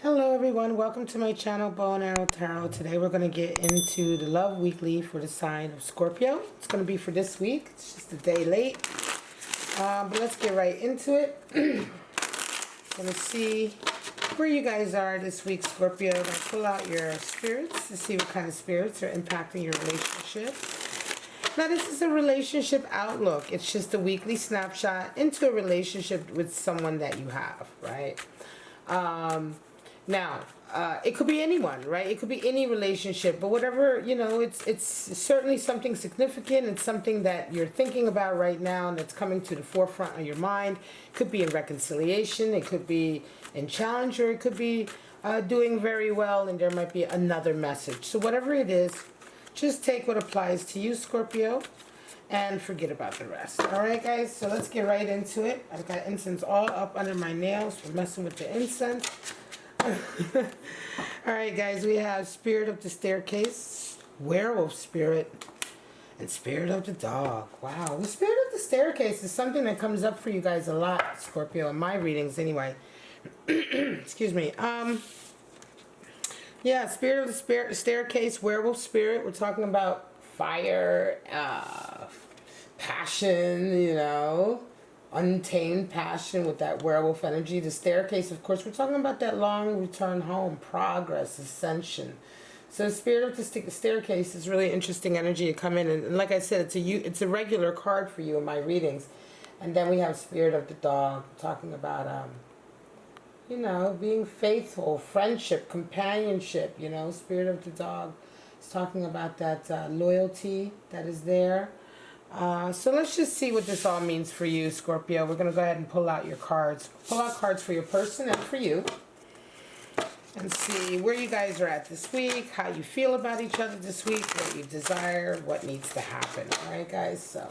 Hello everyone, welcome to my channel Bow and Arrow Tarot. Today we're going to get into the love weekly for the sign of Scorpio. It's going to be for this week. It's just a day late. But let's get right into it. Going to see where you guys are this week, Scorpio. I'm going to pull out your spirits to see what kind of spirits are impacting your relationship. Now this is a relationship outlook. It's just a weekly snapshot into a relationship with someone that you have, right? Now, it could be anyone, right? It could be any relationship, but whatever, you know, it's certainly something significant. It's something that you're thinking about right now and that's coming to the forefront of your mind. It could be in reconciliation. It could be in challenge, or it could be doing very well, and there might be another message. So whatever it is, just take what applies to you, Scorpio, and forget about the rest. All right, guys, so let's get right into it. I've got incense all up under my nails for messing with the incense. Alright guys, we have Spirit of the Staircase, Werewolf Spirit, and Spirit of the Dog. Wow, the Spirit of the Staircase is something that comes up for you guys a lot, Scorpio, in my readings anyway. Excuse me. Yeah, Spirit of the Staircase, Werewolf Spirit. We're talking about fire, passion, you know, untamed passion with that werewolf energy. The staircase, of course, we're talking about that long return home, progress, ascension. So the Spirit of the Staircase is really interesting energy to come in, and like I said, it's a regular card for you in my readings. And then we have Spirit of the Dog, talking about you know, being faithful, friendship, companionship. You know, Spirit of the Dog is talking about that loyalty that is there. So let's just see what this all means for you, Scorpio. We're going to go ahead and pull out your cards. Pull out cards for your person and for you. And see where you guys are at this week, how you feel about each other this week, what you desire, what needs to happen. Alright, guys, so.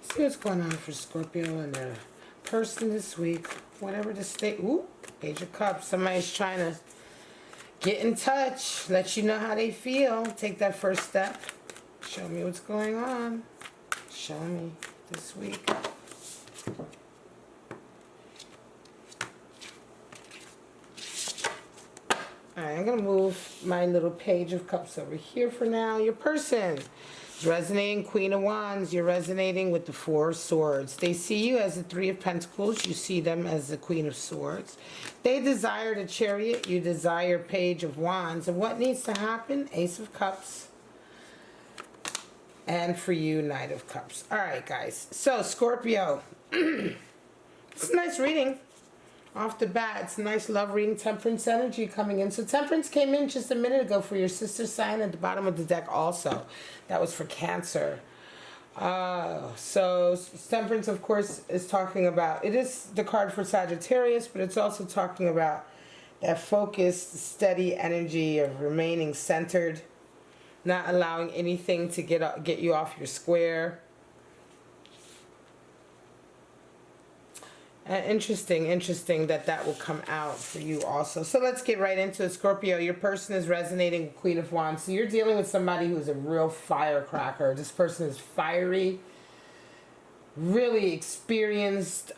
See what's going on for Scorpio and their person this week. Whatever the state. Ooh, Page of Cups. Somebody's trying to get in touch, let you know how they feel. Take that first step. Show me what's going on. Show me this week. Alright, I'm going to move my little Page of Cups over here for now. Your person is resonating Queen of Wands. You're resonating with the Four of Swords. They see you as the Three of Pentacles. You see them as the Queen of Swords. They desire the Chariot. You desire Page of Wands. And what needs to happen? Ace of Cups. And for you, Knight of Cups. Alright, guys. So, Scorpio. It's a nice reading. Off the bat, it's a nice love reading, Temperance energy coming in. So Temperance came in just a minute ago for your sister sign at the bottom of the deck also. That was for Cancer. So Temperance, of course, is talking about, it is the card for Sagittarius, but it's also talking about that focused, steady energy of remaining centered, not allowing anything to get you off your square. Interesting that will come out for you also. So let's get right into it, Scorpio. Your person is resonating with Queen of Wands. So you're dealing with somebody who's a real firecracker. This person is fiery, really experienced.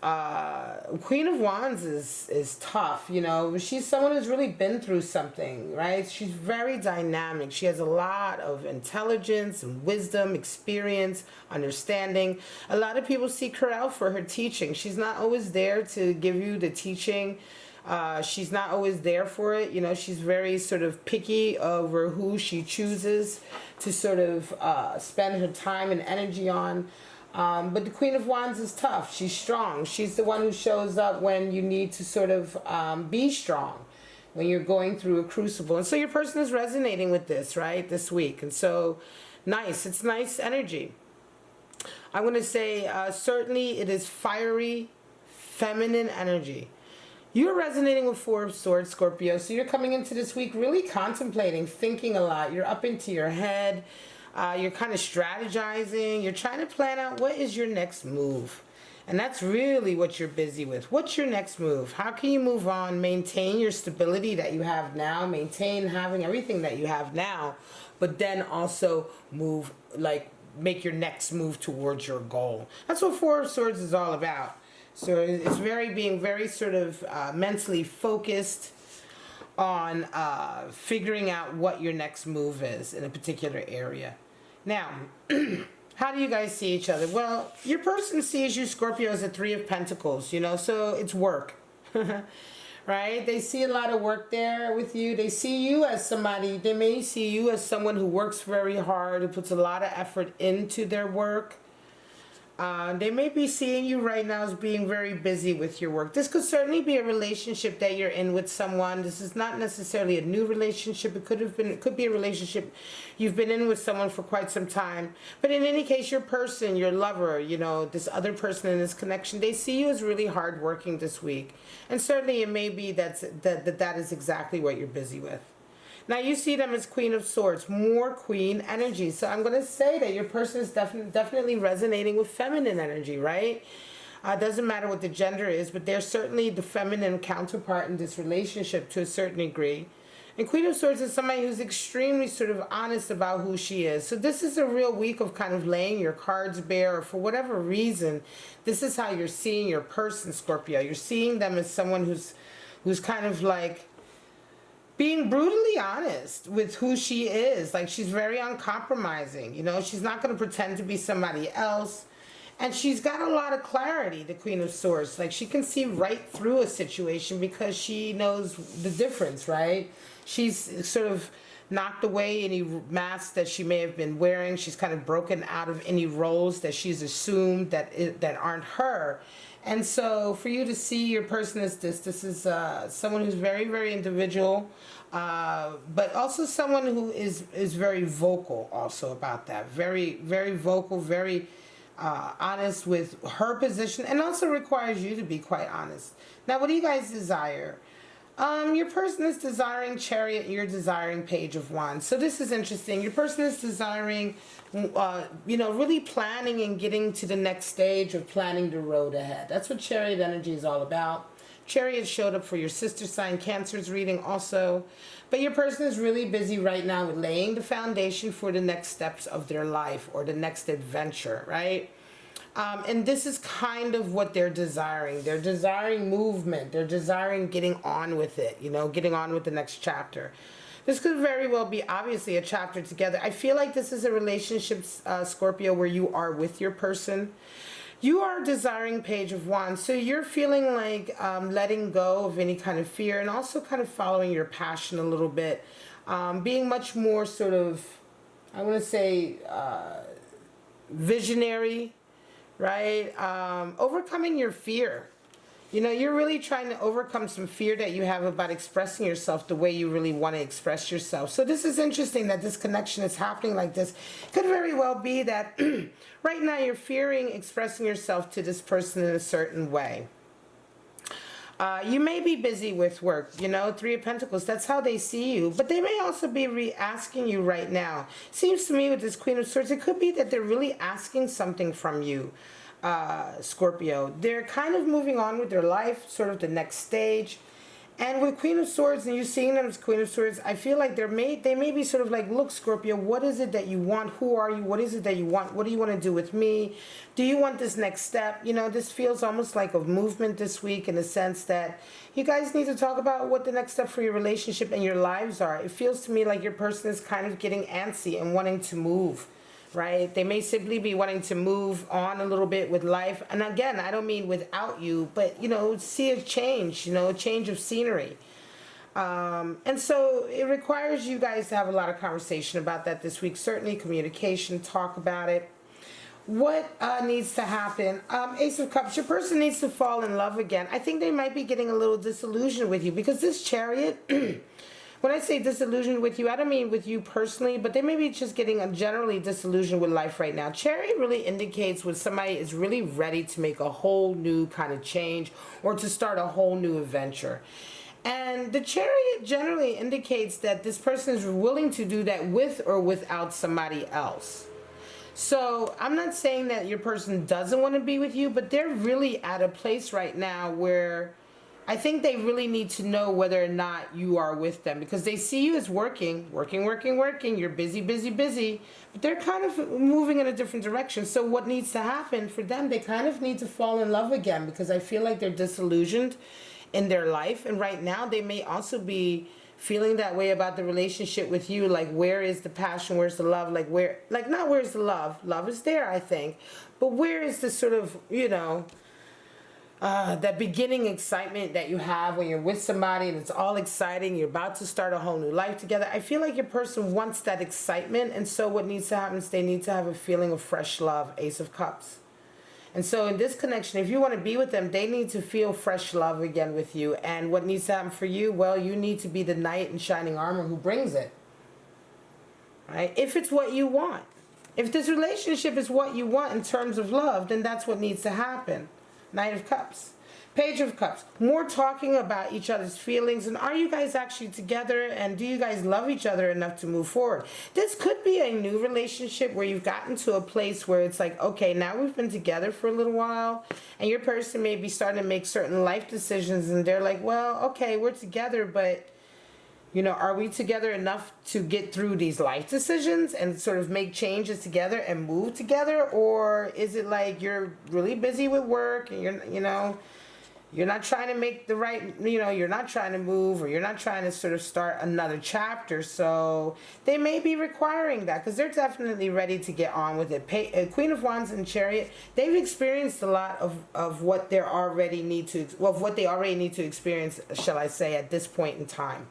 Queen of Wands is tough, you know. She's someone who's really been through something, right? She's very dynamic. She has a lot of intelligence and wisdom, experience, understanding. A lot of people seek her out for her teaching. She's not always there to give you the teaching. She's not always there for it. You know, she's very sort of picky over who she chooses to sort of spend her time and energy on. But the Queen of Wands is tough. She's strong. She's the one who shows up when you need to sort of be strong, when you're going through a crucible. And so your person is resonating with this, right, this week. And so, nice. It's nice energy. I'm going to say certainly it is fiery, feminine energy. You're resonating with Four of Swords, Scorpio. So you're coming into this week really contemplating, thinking a lot. You're up into your head. You're kind of strategizing. You're trying to plan out what is your next move. And that's really what you're busy with. What's your next move? How can you move on, maintain your stability that you have now, maintain having everything that you have now, but then also move, like, make your next move towards your goal. That's what Four of Swords is all about. So it's being very sort of mentally focused on figuring out what your next move is in a particular area. Now, how do you guys see each other? Well, your person sees you, Scorpio, as a Three of Pentacles, you know, so it's work. Right? They see a lot of work there with you. They see you as somebody, they may see you as someone who works very hard, who puts a lot of effort into their work. They may be seeing you right now as being very busy with your work. This could certainly be a relationship that you're in with someone. This is not necessarily a new relationship. It could be a relationship you've been in with someone for quite some time. But in any case, your person, your lover, you know, this other person in this connection, they see you as really hardworking this week. And certainly it may be that is exactly what you're busy with. Now you see them as Queen of Swords, more Queen energy. So I'm going to say that your person is definitely resonating with feminine energy, right? Doesn't matter what the gender is, but they're certainly the feminine counterpart in this relationship to a certain degree. And Queen of Swords is somebody who's extremely sort of honest about who she is. So this is a real week of kind of laying your cards bare, or for whatever reason, this is how you're seeing your person, Scorpio. You're seeing them as someone who's kind of like being brutally honest with who she is. Like, she's very uncompromising, you know, she's not going to pretend to be somebody else. And she's got a lot of clarity, the Queen of Swords. Like, she can see right through a situation because she knows the difference, right? She's sort of knocked away any masks that she may have been wearing. She's kind of broken out of any roles that she's assumed that aren't her. And so for you to see your person as this is someone who's very, very individual, but also someone who is very vocal also about that. Very, very vocal, very honest with her position, and also requires you to be quite honest. Now, what do you guys desire? Your person is desiring Chariot, you're desiring Page of Wands. So this is interesting. Your person is desiring, you know, really planning and getting to the next stage of planning the road ahead. That's what Chariot energy is all about. Chariot showed up for your sister sign Cancer's reading also. But your person is really busy right now with laying the foundation for the next steps of their life or the next adventure, right? And this is kind of what they're desiring. They're desiring movement. They're desiring getting on with it, you know, getting on with the next chapter. This could very well be obviously a chapter together. I feel like this is a relationship, Scorpio, where you are with your person. You are desiring Page of Wands. So you're feeling like letting go of any kind of fear, and also kind of following your passion a little bit. Being much more sort of, I want to say, visionary, right? Overcoming your fear. You know, you're really trying to overcome some fear that you have about expressing yourself the way you really want to express yourself. So this is interesting that this connection is happening like this. Could very well be that right now you're fearing expressing yourself to this person in a certain way. You may be busy with work, you know, Three of Pentacles. That's how they see you. But they may also be asking you right now. Seems to me with this Queen of Swords, it could be that they're really asking something from you, Scorpio. They're kind of moving on with their life, sort of the next stage. And with Queen of Swords, and you seeing them as Queen of Swords, I feel like they may be sort of like, look, Scorpio, what is it that you want? Who are you? What is it that you want? What do you want to do with me? Do you want this next step? You know, this feels almost like a movement this week, in the sense that you guys need to talk about what the next step for your relationship and your lives are. It feels to me like your person is kind of getting antsy and wanting to move. Right? They may simply be wanting to move on a little bit with life. And again, I don't mean without you, but, you know, see a change, you know, a change of scenery. And so it requires you guys to have a lot of conversation about that this week. Certainly communication, talk about it. What needs to happen? Ace of Cups, your person needs to fall in love again. I think they might be getting a little disillusioned with you, because this Chariot... When I say disillusioned with you, I don't mean with you personally, but they may be just getting generally disillusioned with life right now. Chariot really indicates when somebody is really ready to make a whole new kind of change, or to start a whole new adventure. And the Chariot generally indicates that this person is willing to do that with or without somebody else. So I'm not saying that your person doesn't want to be with you, but they're really at a place right now where I think they really need to know whether or not you are with them, because they see you as working. You're busy, busy, busy, but they're kind of moving in a different direction. So what needs to happen for them, they kind of need to fall in love again, because I feel like they're disillusioned in their life. And right now they may also be feeling that way about the relationship with you. Like, where is the passion? Where's the love? Like, where, like, not where's the love? Love is there, I think. But where is the sort of, you know, that beginning excitement that you have when you're with somebody and it's all exciting, you're about to start a whole new life together. I feel like your person wants that excitement, and so what needs to happen is they need to have a feeling of fresh love, Ace of Cups. And so in this connection, if you want to be with them, they need to feel fresh love again with you. And what needs to happen for you? Well, you need to be the knight in shining armor who brings it. Right? If it's what you want. If this relationship is what you want in terms of love, then that's what needs to happen. Knight of Cups. Page of Cups. More talking about each other's feelings, and are you guys actually together, and do you guys love each other enough to move forward? This could be a new relationship where you've gotten to a place where it's like, okay, now we've been together for a little while, and your person may be starting to make certain life decisions, and they're like, well, okay, we're together, but you know, are we together enough to get through these life decisions and sort of make changes together and move together? Or is it like you're really busy with work and you're not trying to make the right, you're not trying to move, or you're not trying to sort of start another chapter? So they may be requiring that, because they're definitely ready to get on with it. Queen of Wands and Chariot, they've experienced a lot of what they already need to, well, what they already need to experience, shall I say, at this point in time.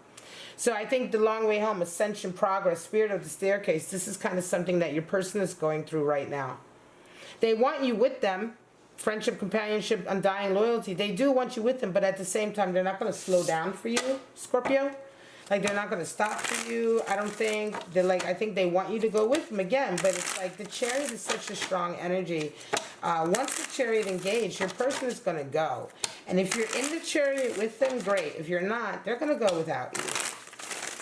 So I think the long way home, ascension, progress, spirit of the staircase, this is kind of something that your person is going through right now. They want you with them. Friendship, companionship, undying loyalty. They do want you with them, but at the same time, they're not going to slow down for you, Scorpio. Like, they're not going to stop for you, I don't think. They're like, I think they want you to go with them again, but it's like the Chariot is such a strong energy. Once the Chariot engaged, your person is going to go. And if you're in the Chariot with them, great. If you're not, they're going to go without you.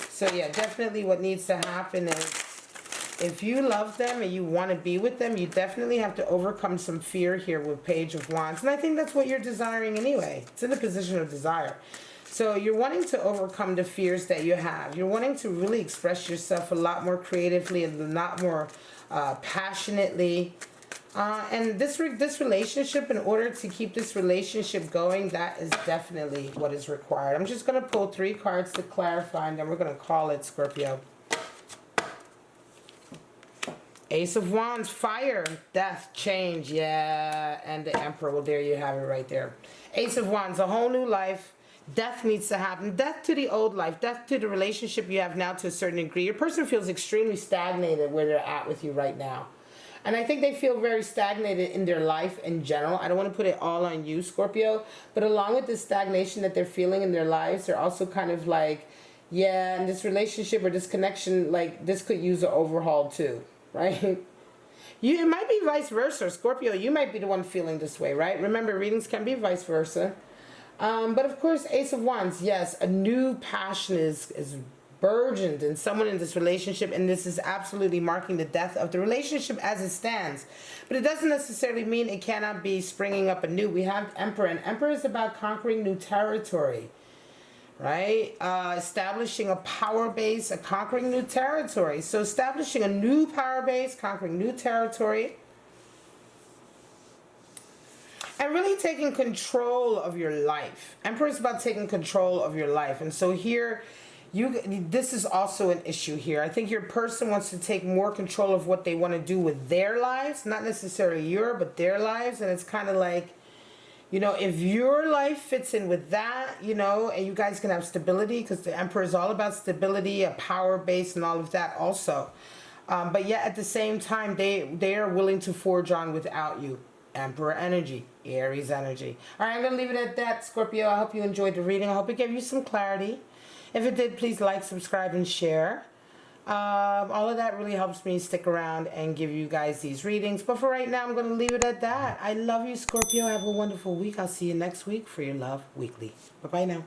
So yeah, definitely what needs to happen is, if you love them and you want to be with them, you definitely have to overcome some fear here with Page of Wands. And I think that's what you're desiring anyway. It's in a position of desire. So you're wanting to overcome the fears that you have. You're wanting to really express yourself a lot more creatively and a lot more passionately. And this relationship, in order to keep this relationship going, that is definitely what is required. I'm just going to pull 3 cards to clarify, and then we're going to call it, Scorpio. Ace of Wands, fire, death, change, yeah, and the Emperor. Well, there you have it right there. Ace of Wands, a whole new life. Death needs to happen. Death to the old life. Death to the relationship you have now to a certain degree. Your person feels extremely stagnated where they're at with you right now. And I think they feel very stagnated in their life in general. I don't want to put it all on you, Scorpio. But along with the stagnation that they're feeling in their lives, they're also kind of like, yeah, and this relationship or this connection, like, this could use an overhaul too, right? It might be vice versa. Scorpio, you might be the one feeling this way, right? Remember, readings can be vice versa. But of course, Ace of Wands, yes, a new passion is burgeoned in someone in this relationship, and this is absolutely marking the death of the relationship as it stands. But it doesn't necessarily mean it cannot be springing up anew. We have Emperor, and Emperor is about conquering new territory, right? Establishing a power base, conquering new territory. So establishing a new power base, conquering new territory, and really taking control of your life. Emperor is about taking control of your life. And so here, this is also an issue here. I think your person wants to take more control of what they want to do with their lives, not necessarily your, but their lives. And it's kind of like, if your life fits in with that, and you guys can have stability, because the Emperor is all about stability, a power base, and all of that also. But yet at the same time, they are willing to forge on without you. Emperor energy, Aries energy. All right, I'm going to leave it at that, Scorpio. I hope you enjoyed the reading. I hope it gave you some clarity. If it did, please like, subscribe, and share. All of that really helps me stick around and give you guys these readings. But for right now, I'm going to leave it at that. I love you, Scorpio. Have a wonderful week. I'll see you next week for your Love Weekly. Bye-bye now.